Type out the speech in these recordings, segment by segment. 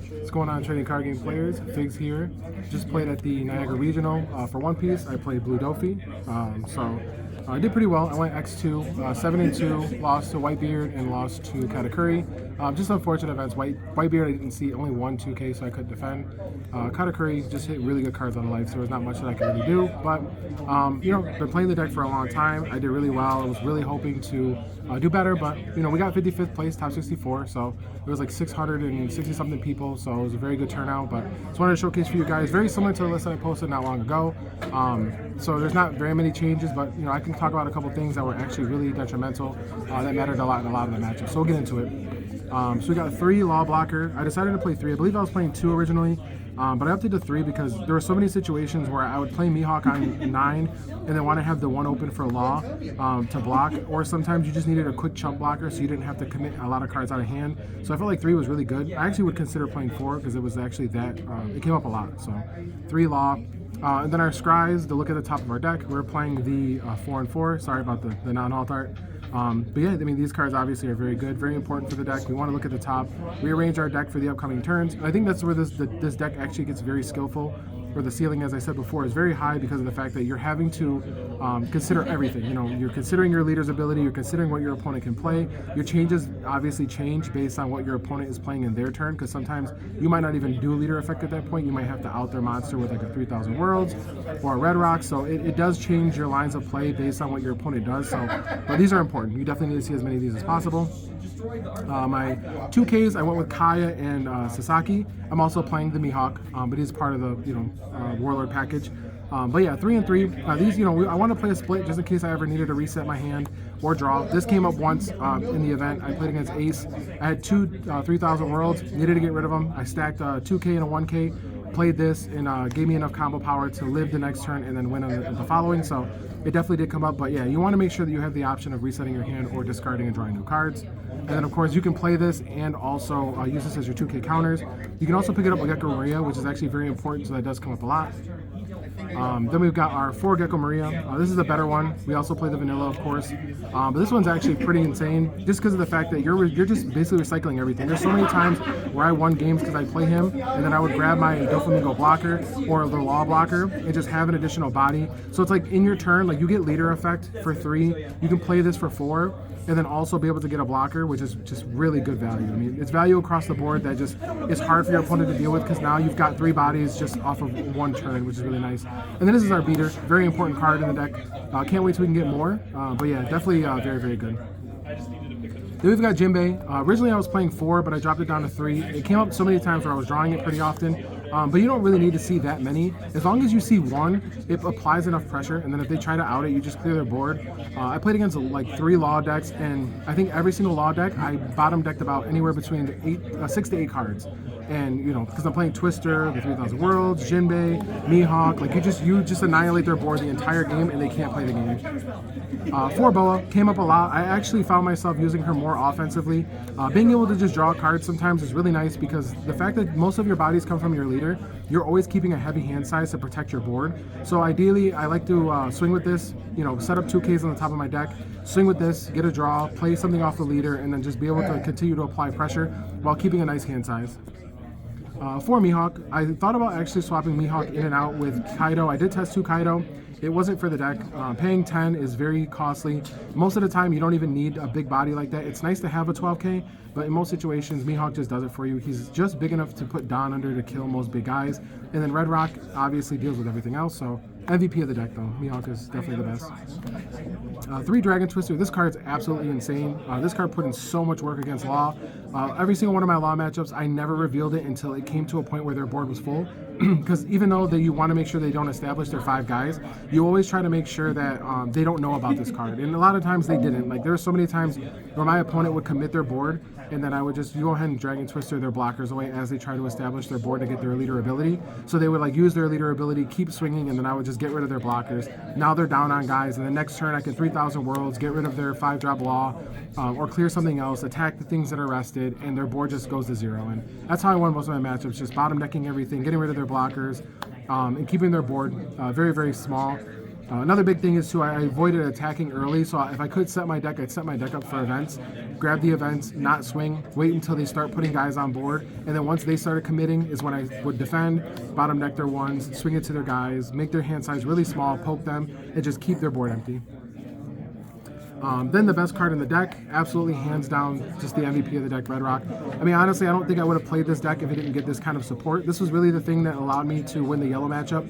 What's going on, trading card game players? Figs here. Just played at the Niagara Regional for One Piece. I played Blue Doflamingo. I did pretty well. I went X2, 7-2, lost to Whitebeard and lost to Katakuri. Just unfortunate events. Whitebeard I didn't see, only won 2K, so I couldn't defend. Katakuri just hit really good cards on life, so there was not much that I could really do. But been playing the deck for a long time. I did really well. I was really hoping to do better, but we got 55th place, top 64, so it was like 660 something people, so it was a very good turnout. But just wanted to showcase for you guys, very similar to the list that I posted not long ago. So there's not very many changes, but I can talk about a couple things that were actually really detrimental that mattered a lot in a lot of the matchups. So we'll get into it. So we got 3 Law Blocker. I decided to play 3. I believe I was playing 2 originally, but I opted to 3 because there were so many situations where I would play Mihawk on 9 and then want to have the 1 open for Law to block, or sometimes you just needed a quick chump blocker so you didn't have to commit a lot of cards out of hand. So I felt like 3 was really good. I actually would consider playing 4 because it was actually that, it came up a lot. So 3 Law. And then our scries, to look at the top of our deck, we're playing the 4 and 4. Sorry about the non-alt art. But yeah, I mean, these cards obviously are very good, very important for the deck. We want to look at the top, rearrange our deck for the upcoming turns. I think that's where this deck actually gets very skillful, where the ceiling, as I said before, is very high because of the fact that you're having to consider everything. You're considering your leader's ability, you're considering what your opponent can play. Your changes obviously change based on what your opponent is playing in their turn, because sometimes you might not even do a leader effect at that point. You might have to out their monster with like a 3,000 Worlds or a Red Rock, so it does change your lines of play based on what your opponent does. But these are important. You definitely need to see as many of these as possible. My 2Ks, I went with Kaya and Sasaki. I'm also playing the Mihawk, but he's part of the Warlord package. But yeah, 3 and 3. These, I want to play a split just in case I ever needed to reset my hand or draw. This came up once in the event. I played against Ace. I had 2 3,000 Worlds, needed to get rid of them. I stacked 2K and a 1K, played this, and gave me enough combo power to live the next turn and then win on the following. So it definitely did come up. But yeah, you want to make sure that you have the option of resetting your hand or discarding and drawing new cards. And then, of course, you can play this and also use this as your 2K counters. You can also pick it up with Gecko Maria, which is actually very important, so that does come up a lot. Then we've got our 4 Gecko Maria. This is the better one. We also play the vanilla, of course. But this one's actually pretty insane, just because of the fact that you're just basically recycling everything. There's so many times where I won games because I play him, and then I would grab my Doflamingo blocker or the Law blocker and just have an additional body. So it's like in your turn, like you get leader effect for 3. You can play this for 4. And then also be able to get a blocker, which is just really good value. I mean, it's value across the board that just is hard for your opponent to deal with, because now you've got 3 bodies just off of 1 turn, which is really nice. And then this is our beater, very important card in the deck. Can't wait till we can get more. But yeah, definitely very, very good. Then we've got Jinbei. Originally I was playing 4, but I dropped it down to 3. It came up so many times where I was drawing it pretty often. But you don't really need to see that many. As long as you see 1, it applies enough pressure, and then if they try to out it, you just clear their board. I played against like 3 Law decks, and I think every single Law deck, I bottom decked about anywhere between 6 to 8 cards. And because I'm playing Twister, the 3,000 Worlds, Jinbei, Mihawk, like you just annihilate their board the entire game, and they can't play the game. 4 Boa came up a lot. I actually found myself using her more offensively. Being able to just draw cards sometimes is really nice, because the fact that most of your bodies come from your leader, you're always keeping a heavy hand size to protect your board. So ideally, I like to swing with this, set up 2Ks on the top of my deck, swing with this, get a draw, play something off the leader, and then just be able to continue to apply pressure while keeping a nice hand size. For Mihawk, I thought about actually swapping Mihawk in and out with Kaido. I did test 2 Kaido. It wasn't for the deck. Paying 10 is very costly. Most of the time, you don't even need a big body like that. It's nice to have a 12K, but in most situations, Mihawk just does it for you. He's just big enough to put Don under to kill most big guys. And then Red Rock obviously deals with everything else, so MVP of the deck, though. Mihawk is definitely the best. 3 Dragon Twister. This card's absolutely insane. This card put in so much work against Law. Every single one of my Law matchups, I never revealed it until it came to a point where their board was full. Because even though that you want to make sure they don't establish their 5 guys, you always try to make sure that they don't know about this card. And a lot of times they didn't. Like, there were so many times where my opponent would commit their board, and then I would just go ahead and Dragon Twister their blockers away as they try to establish their board to get their leader ability. So they would like use their leader ability, keep swinging, and then I would just get rid of their blockers. Now they're down on guys, and the next turn I can 3,000 Worlds, get rid of their 5-drop Law, or clear something else, attack the things that are rested, and their board just goes to 0. And that's how I won most of my matchups, just bottom decking everything, getting rid of their blockers, and keeping their board very, very small. Another big thing is too, I avoided attacking early, so if I could set my deck, I'd set my deck up for events, grab the events, not swing, wait until they start putting guys on board, and then once they started committing is when I would defend, bottom deck their ones, swing it to their guys, make their hand size really small, poke them, and just keep their board empty. Then the best card in the deck, absolutely hands down, just the MVP of the deck, Red Rock. I mean, honestly, I don't think I would have played this deck if it didn't get this kind of support. This was really the thing that allowed me to win the yellow matchup,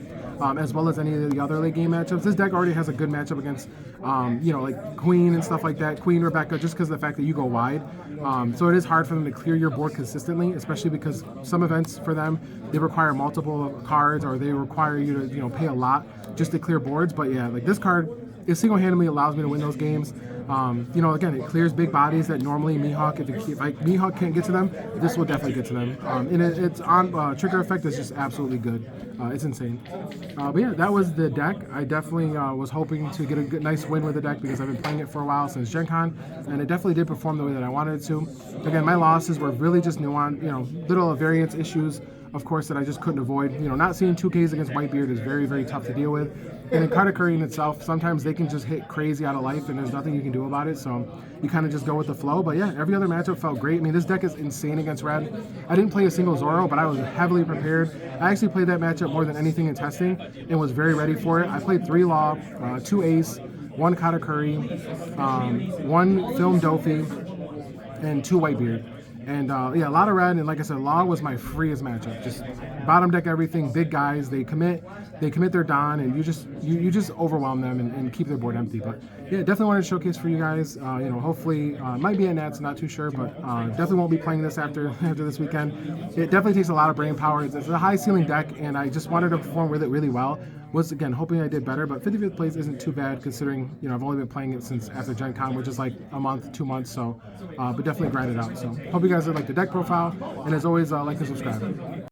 as well as any of the other late game matchups. This deck already has a good matchup against, you know, like Queen and stuff like that, Queen, Rebecca, just because of the fact that you go wide. So it is hard for them to clear your board consistently, especially because some events for them, they require multiple cards or they require you to, you know, pay a lot just to clear boards. But yeah, like this card, it single-handedly allows me to win those games. You know, again, it clears big bodies that normally Mihawk, if Mihawk can't get to them, this will definitely get to them. And it's on trigger effect is just absolutely good. It's insane. But yeah, that was the deck. I definitely was hoping to get a good, nice win with the deck because I've been playing it for a while since Gen Con, and it definitely did perform the way that I wanted it to. Again, my losses were really just nuanced, you know, little variance issues, of course, that I just couldn't avoid. You know, not seeing 2Ks against Whitebeard is very, very tough to deal with. And in Katakuri in itself, sometimes they can just hit crazy out of life and there's nothing you can do about it. So you kind of just go with the flow. But yeah, every other matchup felt great. I mean, this deck is insane against Red. I didn't play a single Zoro, but I was heavily prepared. I actually played that matchup more than anything in testing and was very ready for it. I played 3 Law, 2 Ace, 1 Katakuri, 1 Film Dofi, and 2 Whitebeard. And yeah, a lot of red, and like I said, Law was my freest matchup. Just bottom deck everything, big guys, they commit their Don, and you just overwhelm them and keep their board empty. But yeah, definitely wanted to showcase for you guys. You know, hopefully, it might be at Nats, not too sure, but definitely won't be playing this after this weekend. It definitely takes a lot of brain power. It's a high ceiling deck, and I just wanted to perform with it really well. Was again hoping I did better, but 55th place isn't too bad considering, you know, I've only been playing it since after Gen Con, which is like a month, 2 months. So, but definitely grind it out. So hope you guys like the deck profile, and as always, like and subscribe.